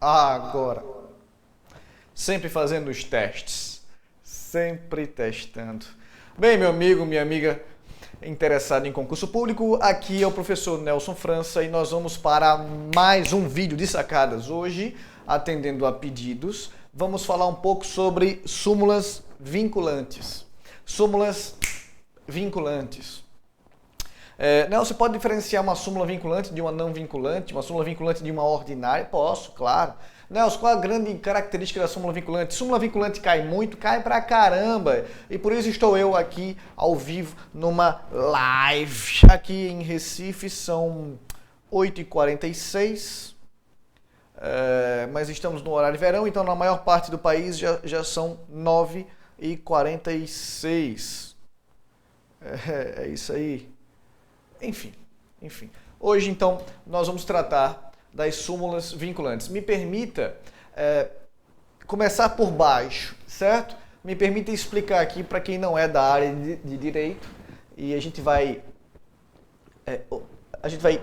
Agora. Sempre fazendo os testes. Sempre testando. Bem, meu amigo, minha amiga interessado em concurso público, aqui é o professor Nelson França e nós vamos para mais um vídeo de sacadas. Hoje, atendendo a pedidos, vamos falar um pouco sobre súmulas vinculantes. Súmulas vinculantes. Nelson, você pode diferenciar uma súmula vinculante de uma não vinculante, uma súmula vinculante de uma ordinária? Posso, claro. Nelson, qual a grande característica da súmula vinculante? Súmula vinculante cai muito, cai pra caramba. E por isso estou eu aqui ao vivo numa live. Aqui em Recife são 8h46, mas estamos no horário de verão, então na maior parte do país já são 9h46. É isso aí. Enfim. Hoje, então, nós vamos tratar das súmulas vinculantes. Me permita começar por baixo, certo? Me permita explicar aqui para quem não é da área de direito e a gente vai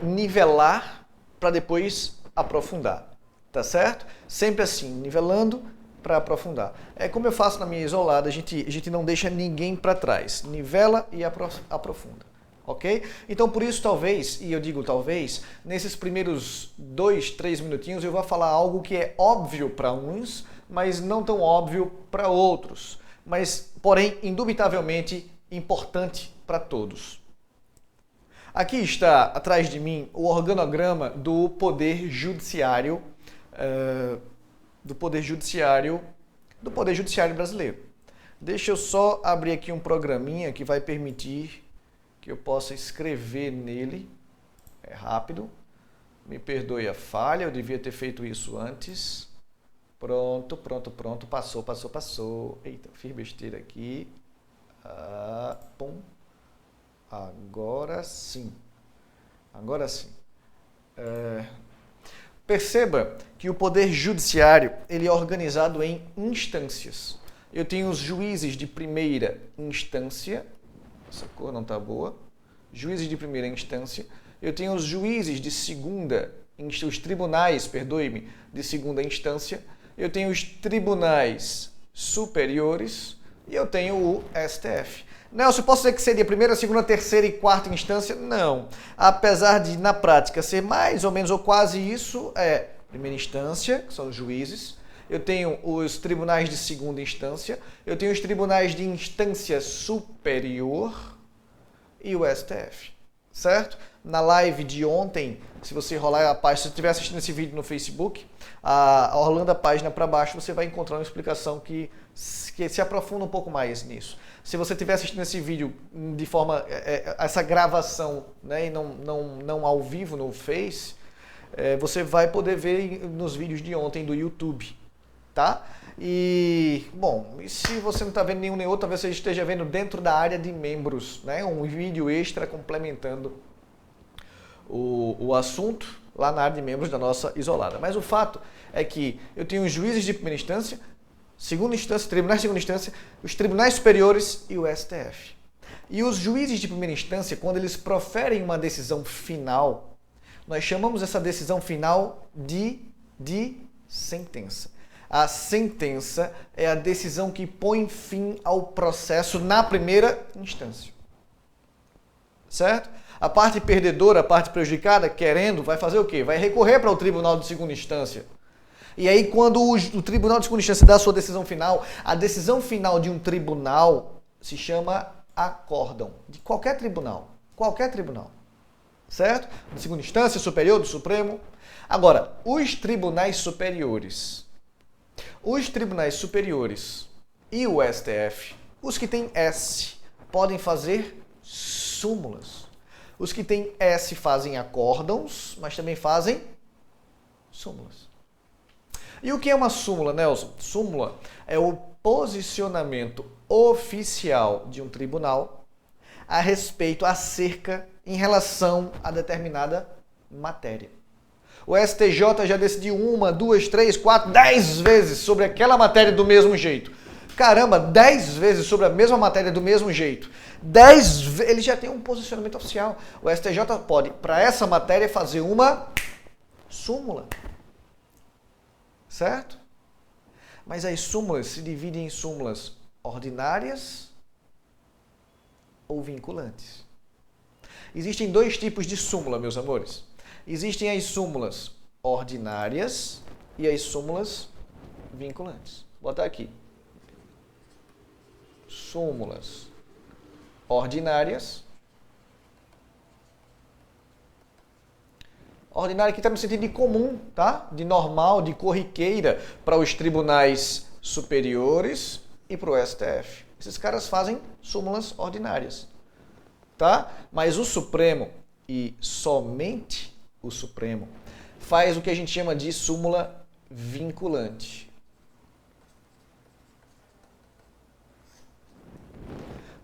nivelar para depois aprofundar, tá certo? Sempre assim, nivelando para aprofundar. É como eu faço na minha isolada, a gente não deixa ninguém para trás. Nivela e aprofunda. Ok? Então, por isso, talvez, e eu digo talvez, nesses primeiros 2, 3 minutinhos eu vou falar algo que é óbvio para uns, mas não tão óbvio para outros. Mas, porém, indubitavelmente importante para todos. Aqui está, atrás de mim, o organograma do Poder Judiciário, do Poder Judiciário brasileiro. Deixa eu só abrir aqui um programinha que vai permitir que eu possa escrever nele. É rápido. Me perdoe a falha, eu devia ter feito isso antes. Pronto. Passou. Eita, fiz besteira aqui. Pum. Agora sim. Perceba que o Poder Judiciário ele é organizado em instâncias. Eu tenho os juízes de primeira instância. Essa cor não está boa. Juízes de primeira instância. Eu tenho os juízes de segunda, os tribunais, perdoe-me, de segunda instância. Eu tenho os tribunais superiores e eu tenho o STF. Nelson, posso dizer que seria primeira, segunda, terceira e quarta instância? Não. Apesar de, na prática, ser mais ou menos ou quase isso, primeira instância, que são os juízes. Eu tenho os tribunais de segunda instância, eu tenho os tribunais de instância superior e o STF, certo? Na live de ontem, se você rolar a página, se você estiver assistindo esse vídeo no Facebook, rolando a página para baixo, você vai encontrar uma explicação que se aprofunda um pouco mais nisso. Se você estiver assistindo esse vídeo de forma, essa gravação, né, e não ao vivo no Face, você vai poder ver nos vídeos de ontem do YouTube. Tá? E, bom, e se você não está vendo nenhum nem outro, talvez você esteja vendo dentro da área de membros, né? Um vídeo extra complementando o assunto lá na área de membros da nossa isolada. Mas o fato é que eu tenho os juízes de primeira instância, segunda instância, tribunais de segunda instância, os tribunais superiores e o STF. E os juízes de primeira instância, quando eles proferem uma decisão final, nós chamamos essa decisão final de sentença. A sentença é a decisão que põe fim ao processo na primeira instância. Certo? A parte perdedora, a parte prejudicada, querendo, vai fazer o quê? Vai recorrer para o tribunal de segunda instância. E aí, quando o tribunal de segunda instância dá a sua decisão final, a decisão final de um tribunal se chama acórdão. De qualquer tribunal. Qualquer tribunal. Certo? De segunda instância, superior, do Supremo. Agora, os tribunais superiores e o STF, os que têm S, podem fazer súmulas. Os que têm S fazem acórdãos, mas também fazem súmulas. E o que é uma súmula, Nelson? Súmula é o posicionamento oficial de um tribunal a respeito, acerca, em relação a determinada matéria. O STJ já decidiu 1, 2, 3, 4, 10 vezes sobre aquela matéria do mesmo jeito. Caramba, 10 vezes sobre a mesma matéria do mesmo jeito. 10 vezes, ele já tem um posicionamento oficial. O STJ pode, para essa matéria, fazer uma súmula. certo? Mas as súmulas se dividem em súmulas ordinárias ou vinculantes. Existem dois tipos de súmula, meus amores. Existem as súmulas ordinárias e as súmulas vinculantes. Vou botar aqui. Súmulas ordinárias. Ordinária aqui está no sentido de comum, tá? De normal, de corriqueira para os tribunais superiores e para o STF. Esses caras fazem súmulas ordinárias, tá? Mas o Supremo, e somente o Supremo, faz o que a gente chama de súmula vinculante.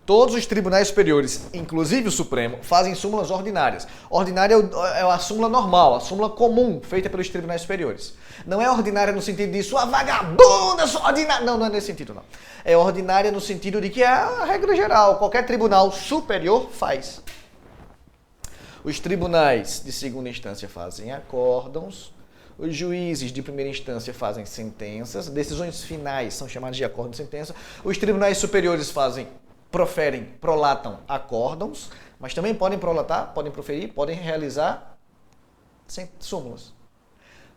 Todos os tribunais superiores, inclusive o Supremo, fazem súmulas ordinárias. Ordinária é a súmula normal, a súmula comum, feita pelos tribunais superiores. Não é ordinária no sentido de sua vagabunda, sua ordinária. Não, não é nesse sentido, não. É ordinária no sentido de que é a regra geral, qualquer tribunal superior faz. Os tribunais de segunda instância fazem acórdãos, os juízes de primeira instância fazem sentenças, decisões finais são chamadas de acórdão de sentença, os tribunais superiores prolatam acórdãos, mas também podem prolatar, podem proferir, podem realizar súmulas.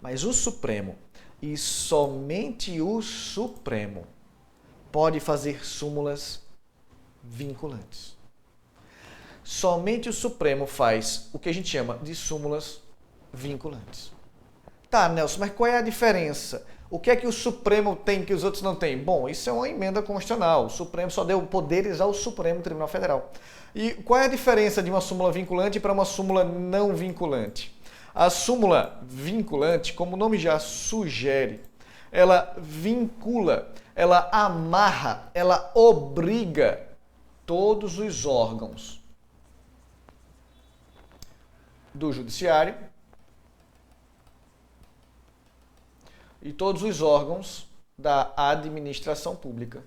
Mas o Supremo, e somente o Supremo, pode fazer súmulas vinculantes. Somente o Supremo faz o que a gente chama de súmulas vinculantes. Tá, Nelson, mas qual é a diferença? O que é que o Supremo tem que os outros não têm? Bom, isso é uma emenda constitucional. O Supremo só deu poderes ao Supremo Tribunal Federal. E qual é a diferença de uma súmula vinculante para uma súmula não vinculante? A súmula vinculante, como o nome já sugere, ela vincula, ela amarra, ela obriga todos os órgãos do Judiciário e todos os órgãos da administração pública.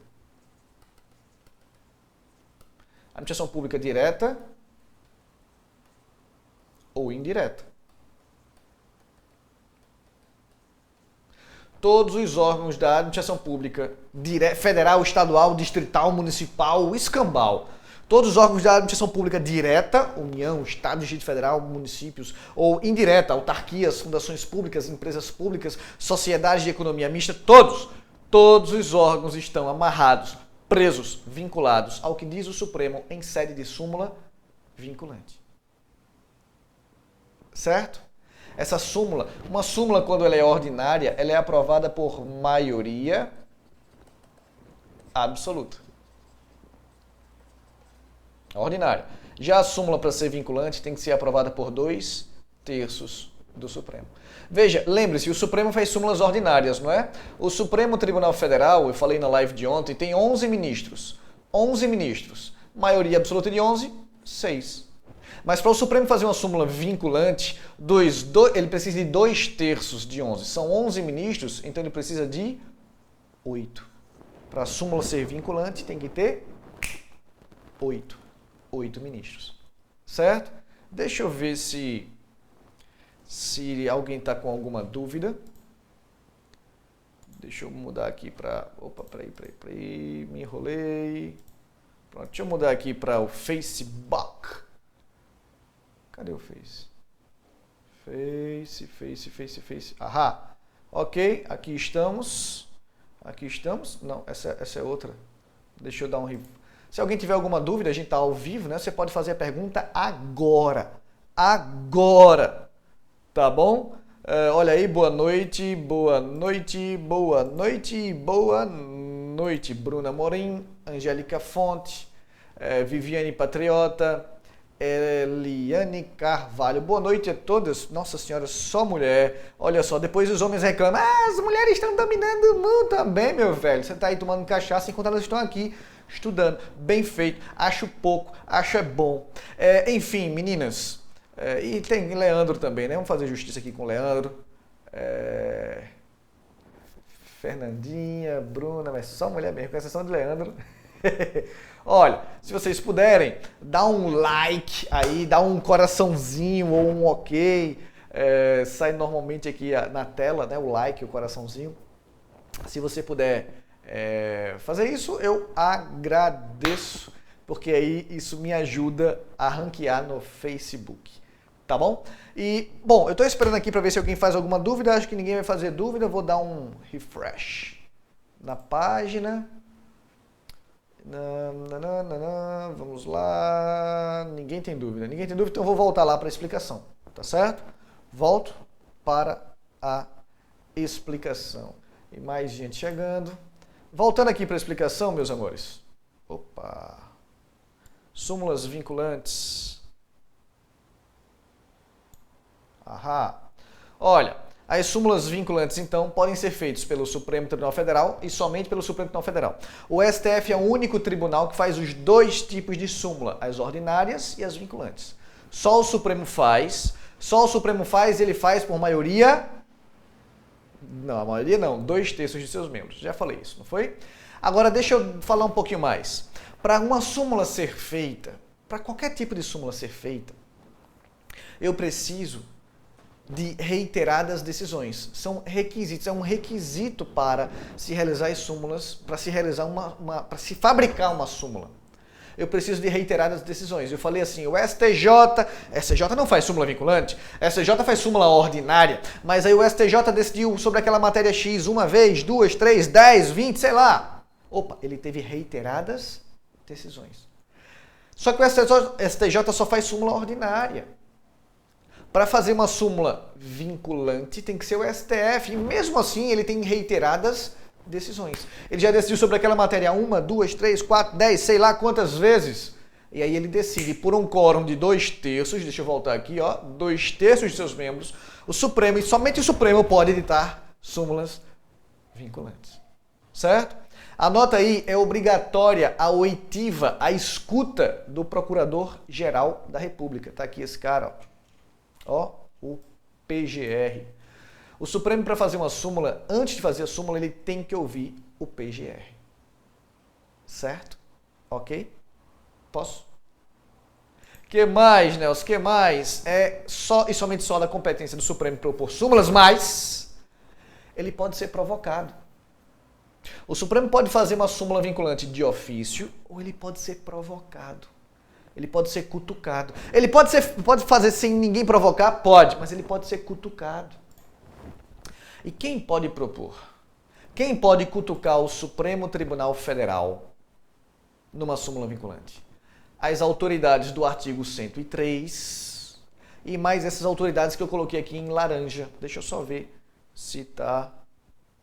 Administração pública direta ou indireta. Todos os órgãos da administração pública federal, estadual, distrital, municipal, escambau. Todos os órgãos da administração pública direta, União, Estado, Distrito Federal, municípios, ou indireta, autarquias, fundações públicas, empresas públicas, sociedades de economia mista, todos os órgãos estão amarrados, presos, vinculados ao que diz o Supremo em sede de súmula vinculante. Certo? Essa súmula, uma súmula quando ela é ordinária, ela é aprovada por maioria absoluta. Ordinária. Já a súmula, para ser vinculante, tem que ser aprovada por 2/3 do Supremo. Veja, lembre-se, o Supremo faz súmulas ordinárias, não é? O Supremo Tribunal Federal, eu falei na live de ontem, tem 11 ministros. 11 ministros. Maioria absoluta de 11, 6. Mas para o Supremo fazer uma súmula vinculante, ele precisa de 2/3 de 11. São 11 ministros, então ele precisa de 8. Para a súmula ser vinculante, tem que ter 8 ministros, certo? Deixa eu ver se alguém está com alguma dúvida. Deixa eu mudar aqui para... Opa, peraí, me enrolei. Pronto, deixa eu mudar aqui para o Facebook. Cadê o Face? Face. Ahá, ok, aqui estamos. Não, essa é outra. Deixa eu dar um... Se alguém tiver alguma dúvida, a gente está ao vivo, né? Você pode fazer a pergunta agora. Agora. Tá bom? Olha aí, boa noite. Bruna Morim, Angélica Fonte, Viviane Patriota, Eliane Carvalho. Boa noite a todas. Nossa senhora, só mulher. Olha só, depois os homens reclamam. As mulheres estão dominando o mundo também, meu velho. Você está aí tomando cachaça enquanto elas estão aqui estudando. Bem feito. Acho pouco, acho é bom. Enfim, meninas. E tem Leandro também, né? Vamos fazer justiça aqui com o Leandro. Fernandinha, Bruna, mas só mulher mesmo, com exceção de Leandro. Olha, se vocês puderem, dá um like aí, dá um coraçãozinho ou um ok. sai normalmente aqui na tela, né, o like, o coraçãozinho. Se você puder fazer isso, eu agradeço, porque aí isso me ajuda a ranquear no Facebook, tá bom? E, bom, eu tô esperando aqui para ver se alguém faz alguma dúvida, acho que ninguém vai fazer dúvida, vou dar um refresh na página. Vamos lá, ninguém tem dúvida, então eu vou voltar lá para a explicação, tá certo? Volto para a explicação. E mais gente chegando. Voltando aqui para a explicação, meus amores. Opa! Súmulas vinculantes. Ahá! Olha, as súmulas vinculantes, então, podem ser feitas pelo Supremo Tribunal Federal e somente pelo Supremo Tribunal Federal. O STF é o único tribunal que faz os dois tipos de súmula, as ordinárias e as vinculantes. Só o Supremo faz, ele faz por maioria... Não, a maioria não, 2/3 de seus membros. Já falei isso, não foi? Agora deixa eu falar um pouquinho mais. Para uma súmula ser feita, para qualquer tipo de súmula ser feita, eu preciso de reiteradas decisões. São requisitos, é um requisito para se realizar as súmulas, para se realizar para se fabricar uma súmula. Eu preciso de reiteradas decisões. Eu falei assim, o STJ não faz súmula vinculante, STJ faz súmula ordinária, mas aí o STJ decidiu sobre aquela matéria X uma vez, 2, 3, 10, 20, sei lá. Opa, ele teve reiteradas decisões. Só que o STJ só faz súmula ordinária. Para fazer uma súmula vinculante tem que ser o STF, e mesmo assim ele tem reiteradas decisões. Ele já decidiu sobre aquela matéria 1, 2, 3, 4, 10, sei lá quantas vezes. E aí ele decide por um quórum de 2/3, deixa eu voltar aqui, ó, 2/3 de seus membros, o Supremo, e somente o Supremo pode editar súmulas vinculantes. Certo? Anota aí, é obrigatória a oitiva, a escuta do Procurador-Geral da República. Tá aqui esse cara, ó, o PGR. O Supremo, para fazer uma súmula, antes de fazer a súmula, ele tem que ouvir o PGR. Certo? Ok? Posso? Que mais, Nelson? Que mais? É só e somente só da competência do Supremo propor súmulas, mas ele pode ser provocado. O Supremo pode fazer uma súmula vinculante de ofício ou ele pode ser provocado. Ele pode ser cutucado. Ele pode fazer sem ninguém provocar? Pode, mas ele pode ser cutucado. E quem pode propor? Quem pode cutucar o Supremo Tribunal Federal numa súmula vinculante? As autoridades do artigo 103 e mais essas autoridades que eu coloquei aqui em laranja. Deixa eu só ver se está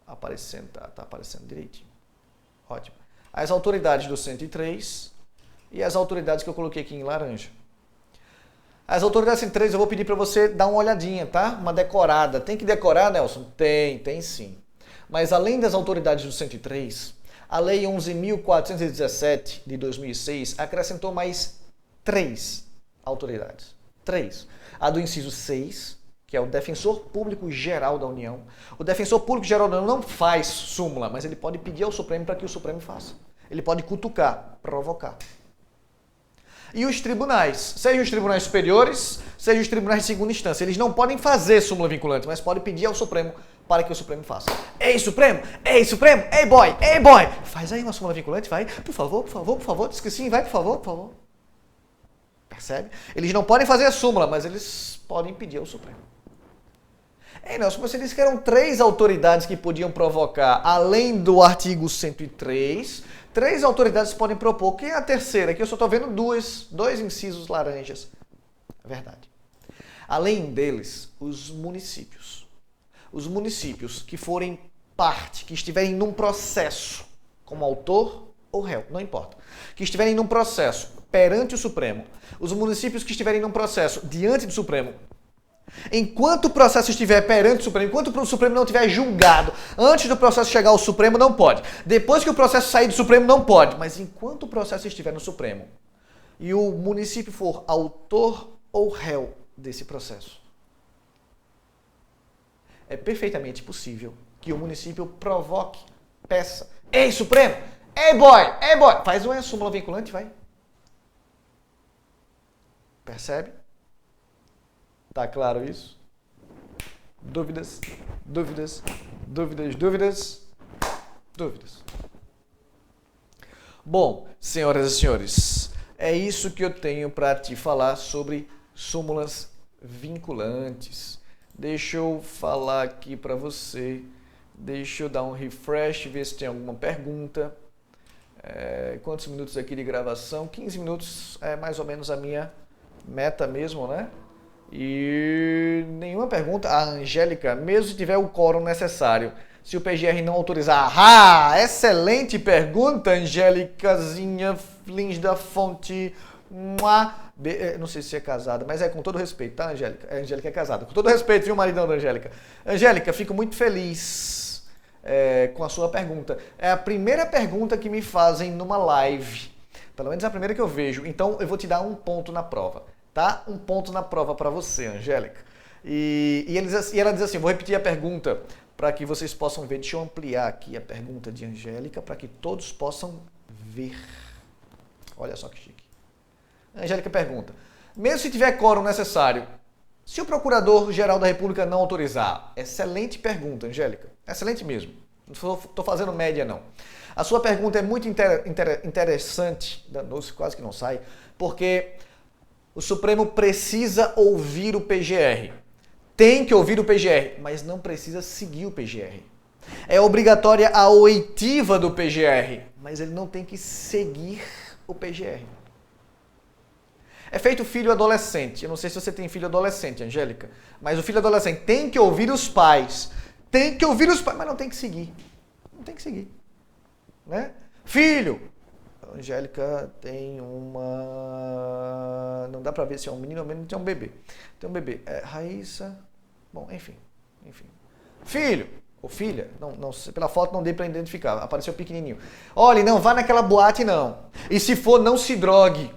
aparecendo. Tá aparecendo direitinho. Ótimo. As autoridades do 103 e as autoridades que eu coloquei aqui em laranja. As autoridades 103 eu vou pedir para você dar uma olhadinha, tá? Uma decorada. Tem que decorar, Nelson? Tem sim. Mas além das autoridades do 103, a Lei 11.417 de 2006 acrescentou mais 3 autoridades. 3. A do inciso 6, que é o Defensor Público Geral da União. O Defensor Público Geral da União não faz súmula, mas ele pode pedir ao Supremo para que o Supremo faça. Ele pode cutucar, provocar. E os tribunais, sejam os tribunais superiores, sejam os tribunais de segunda instância, eles não podem fazer súmula vinculante, mas podem pedir ao Supremo para que o Supremo faça. Ei, Supremo! Ei, Supremo! Ei, boy! Ei, boy! Faz aí uma súmula vinculante, vai. Por favor. Diz que sim, vai, por favor. Percebe? Eles não podem fazer a súmula, mas eles podem pedir ao Supremo. Ei, Nelson, você disse que eram 3 autoridades que podiam provocar, além do artigo 103, 3 autoridades podem propor. Quem é a terceira? Aqui eu só estou vendo dois incisos laranjas. É verdade. Além deles, os municípios. Os municípios que forem parte, que estiverem num processo, como autor ou réu, não importa, que estiverem num processo perante o Supremo, os municípios que estiverem num processo diante do Supremo, enquanto o processo estiver perante o Supremo, enquanto o Supremo não tiver julgado, antes do processo chegar ao Supremo, não pode. Depois que o processo sair do Supremo, não pode. Mas enquanto o processo estiver no Supremo e o município for autor ou réu desse processo, é perfeitamente possível que o município provoque, peça. Ei, Supremo! Ei, boy! Faz uma súmula vinculante, vai. Percebe? Tá claro isso? Dúvidas? Dúvidas? Dúvidas? Dúvidas? Dúvidas? Bom, senhoras e senhores, é isso que eu tenho para te falar sobre súmulas vinculantes. Deixa eu falar aqui para você, deixa eu dar um refresh, ver se tem alguma pergunta. Quantos minutos aqui de gravação? 15 minutos é mais ou menos a minha meta mesmo, né? E nenhuma pergunta. A Angélica, mesmo se tiver o quórum necessário, se o PGR não autorizar. Ah, excelente pergunta, Angélicazinha Lins da Fonte. Não sei se é casada, mas com todo respeito, tá, Angélica? A Angélica é casada. Com todo respeito, viu, maridão da Angélica? Angélica, fico muito feliz com a sua pergunta. É a primeira pergunta que me fazem numa live. Pelo menos é a primeira que eu vejo. Então, eu vou te dar um ponto na prova, tá? Um ponto na prova para você, Angélica. E ela diz assim, vou repetir a pergunta para que vocês possam ver. Deixa eu ampliar aqui a pergunta de Angélica para que todos possam ver. Olha só que chique. Angélica pergunta, mesmo se tiver quórum necessário, se o Procurador-Geral da República não autorizar? Excelente pergunta, Angélica. Excelente mesmo. Não estou fazendo média, não. A sua pergunta é muito interessante, danou-se, quase que não sai, porque o Supremo precisa ouvir o PGR. Tem que ouvir o PGR, mas não precisa seguir o PGR. É obrigatória a oitiva do PGR, mas ele não tem que seguir o PGR. É feito filho adolescente. Eu não sei se você tem filho adolescente, Angélica, mas o filho adolescente tem que ouvir os pais. Tem que ouvir os pais, mas não tem que seguir. Não tem que seguir. Né? Filho! A Angélica tem uma... Não dá pra ver se é um menino ou menino, tem um bebê. Tem um bebê. Raíssa... Bom, enfim. Filho! Ou filha, não, pela foto não dei pra identificar, apareceu pequenininho. Olha, não vá naquela boate não. E se for, não se drogue.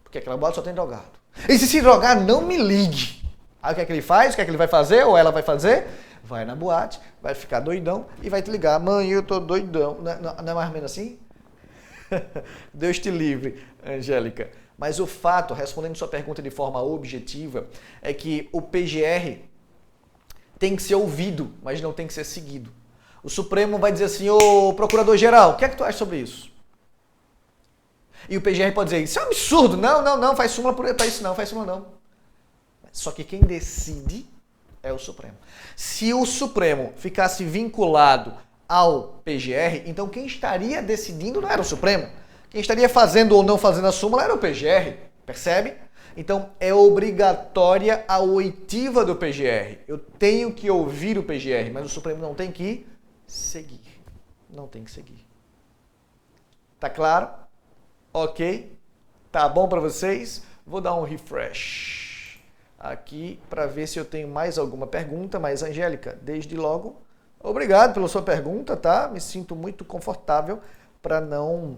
Porque aquela boate só tem drogado. E se drogar, não me ligue. Aí o que é que ele faz? O que é que ele vai fazer? Ou ela vai fazer? Vai na boate, vai ficar doidão e vai te ligar. Mãe, eu tô doidão. Não é mais ou menos assim? Deus te livre, Angélica. Mas o fato, respondendo sua pergunta de forma objetiva, é que o PGR tem que ser ouvido, mas não tem que ser seguido. O Supremo vai dizer assim, ô Procurador-Geral, o que é que tu acha sobre isso? E o PGR pode dizer, isso é um absurdo, não, faz súmula para isso não, faz súmula não. Só que quem decide é o Supremo. Se o Supremo ficasse vinculado ao PGR, então quem estaria decidindo não era o Supremo. Quem estaria fazendo ou não fazendo a súmula era o PGR, percebe? Então é obrigatória a oitiva do PGR. Eu tenho que ouvir o PGR, mas o Supremo não tem que seguir. Não tem que seguir. Tá claro? Ok? Tá bom para vocês? Vou dar um refresh aqui para ver se eu tenho mais alguma pergunta. Mas, Angélica, desde logo, obrigado pela sua pergunta, tá? Me sinto muito confortável para não...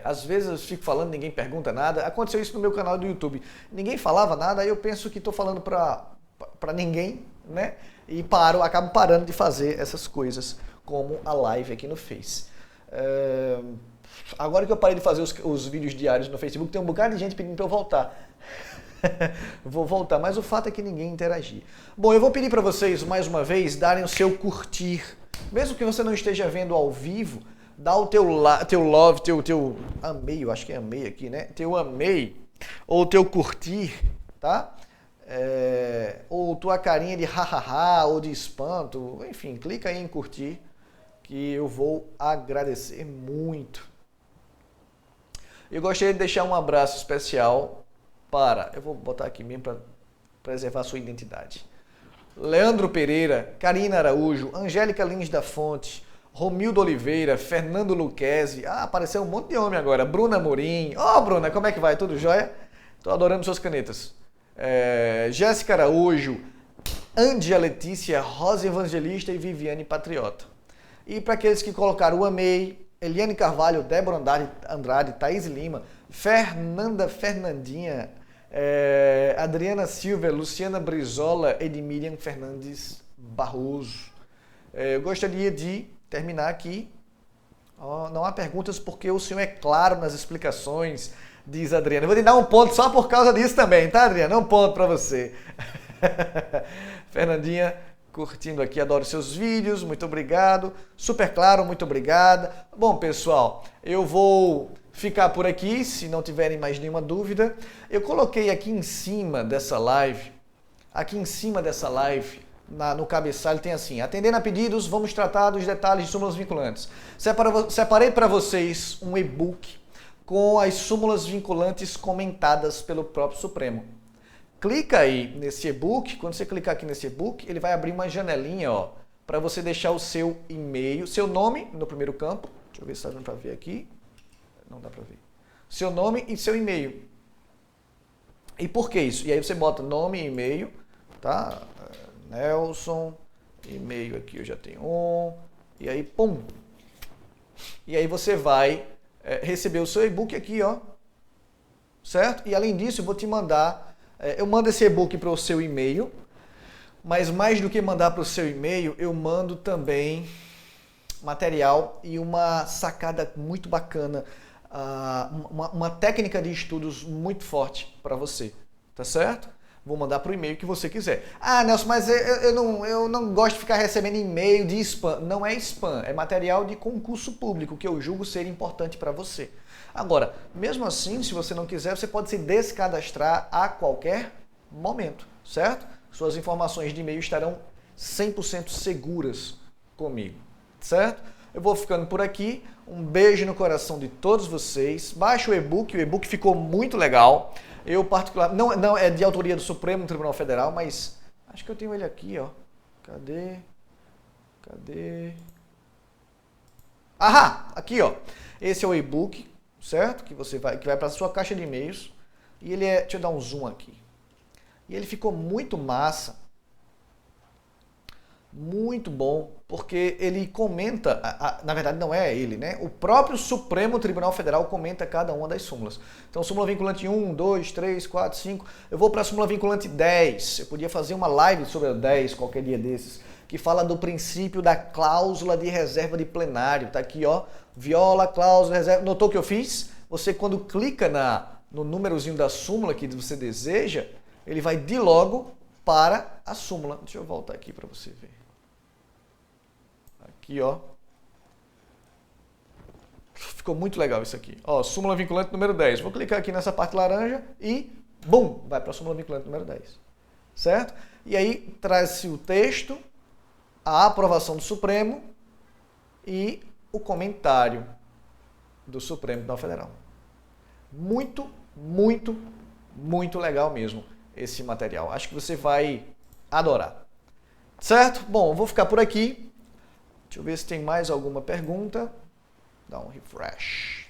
às vezes eu fico falando, ninguém pergunta nada. Aconteceu isso no meu canal do YouTube. Ninguém falava nada, aí eu penso que estou falando para ninguém, né? E acabo parando de fazer essas coisas, como a live aqui no Face. Agora que eu parei de fazer os vídeos diários no Facebook, tem um bocado de gente pedindo para eu voltar. Vou voltar, mas o fato é que ninguém interagia. Bom, eu vou pedir para vocês, mais uma vez, darem o seu curtir. Mesmo que você não esteja vendo ao vivo, dá o teu love, teu amei, eu acho que é amei aqui, né? Teu amei, ou teu curtir, tá? Ou tua carinha de hahaha, ou de espanto, enfim, clica aí em curtir, que eu vou agradecer muito. Eu gostaria de deixar um abraço especial para, eu vou botar aqui mesmo para preservar a sua identidade. Leandro Pereira, Karina Araújo, Angélica Lins da Fonte, Romildo Oliveira, Fernando Luquezzi, apareceu um monte de homem agora, Bruna Morim, Bruna, como é que vai? Tudo jóia? Tô adorando suas canetas. Jéssica Araújo, Andia Letícia, Rosa Evangelista e Viviane Patriota. E para aqueles que colocaram o amei, Eliane Carvalho, Débora Andrade, Thaís Lima, Fernanda Fernandinha, Adriana Silva, Luciana Brizola, Edmilian Fernandes Barroso. Eu gostaria de terminar aqui. Não há perguntas porque o senhor é claro nas explicações, diz a Adriana. Eu vou te dar um ponto só por causa disso também, tá, Adriana? Um ponto para você. Fernandinha curtindo aqui, adoro seus vídeos, muito obrigado. Super Claro, muito obrigada. Bom, pessoal, eu vou ficar por aqui, se não tiverem mais nenhuma dúvida. Eu coloquei aqui em cima dessa live, no cabeçalho tem assim: atendendo a pedidos, vamos tratar dos detalhes de súmulas vinculantes. Separei para vocês um e-book com as súmulas vinculantes comentadas pelo próprio Supremo. Clica aí nesse e-book, quando você clicar aqui nesse e-book, ele vai abrir uma janelinha, ó, para você deixar o seu e-mail, seu nome no primeiro campo. Deixa eu ver se está dando para ver aqui. Não dá para ver. Seu nome e seu e-mail. E por que isso? E aí você bota nome e e-mail, tá? Nelson, e-mail aqui eu já tenho um, e aí pum. E aí você vai receber o seu e-book aqui, ó, certo? E além disso eu vou te mandar, eu mando esse e-book para o seu e-mail, mas mais do que mandar para o seu e-mail, eu mando também material e uma sacada muito bacana, uma técnica de estudos muito forte para você, tá certo? Vou mandar para o e-mail que você quiser. Ah, Nelson, mas eu não gosto de ficar recebendo e-mail de spam. Não é spam, é material de concurso público que eu julgo ser importante para você. Agora, mesmo assim, se você não quiser, você pode se descadastrar a qualquer momento, certo? Suas informações de e-mail estarão 100% seguras comigo, certo? Eu vou ficando por aqui. Um beijo no coração de todos vocês. Baixe o e-book ficou muito legal. Eu particular, não é de autoria do Supremo Tribunal Federal, mas acho que eu tenho ele aqui, ó. Cadê? Ahá, aqui, ó. Esse é o e-book, certo? Que vai para a sua caixa de e-mails. E ele deixa eu dar um zoom aqui. E ele ficou muito massa. Muito bom, porque ele comenta, na verdade não é ele, né? O próprio Supremo Tribunal Federal comenta cada uma das súmulas. Então, súmula vinculante 1, 2, 3, 4, 5. Eu vou para a súmula vinculante 10. Eu podia fazer uma live sobre a 10 qualquer dia desses, que fala do princípio da cláusula de reserva de plenário. Tá aqui, ó. Viola, cláusula, reserva. Notou o que eu fiz? Você, quando clica no númerozinho da súmula que você deseja, ele vai de logo para a súmula. Deixa eu voltar aqui para você ver. Aqui, ó. Ficou muito legal isso aqui. Ó, súmula vinculante número 10. Vou clicar aqui nessa parte laranja e, bum, vai para a súmula vinculante número 10. Certo? E aí traz-se o texto, a aprovação do Supremo e o comentário do Supremo Tribunal Federal. Muito, muito, muito legal mesmo esse material. Acho que você vai adorar. Certo? Bom, eu vou ficar por aqui. Deixa eu ver se tem mais alguma pergunta. Dá um refresh.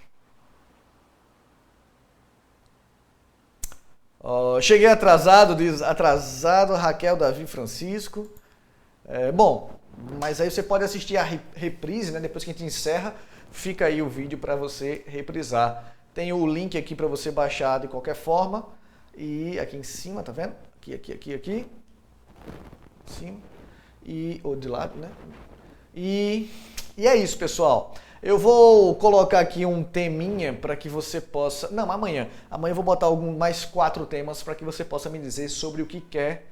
Cheguei atrasado, diz atrasado Raquel Davi Francisco. Bom, mas aí você pode assistir a reprise, né? Depois que a gente encerra, fica aí o vídeo para você reprisar. Tem o link aqui para você baixar de qualquer forma. E aqui em cima, tá vendo? Aqui. Em cima. Ou de lado, né? E é isso, pessoal. Eu vou colocar aqui um teminha para que você possa... Não, amanhã. Amanhã eu vou botar mais 4 temas para que você possa me dizer sobre o que quer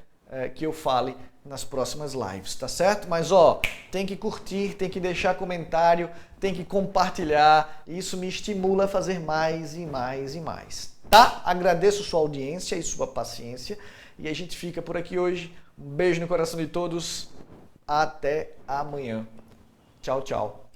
que eu fale nas próximas lives, tá certo? Mas, ó, tem que curtir, tem que deixar comentário, tem que compartilhar. Isso me estimula a fazer mais e mais e mais, tá? Agradeço sua audiência e sua paciência. E a gente fica por aqui hoje. Um beijo no coração de todos. Até amanhã. Tchau, tchau.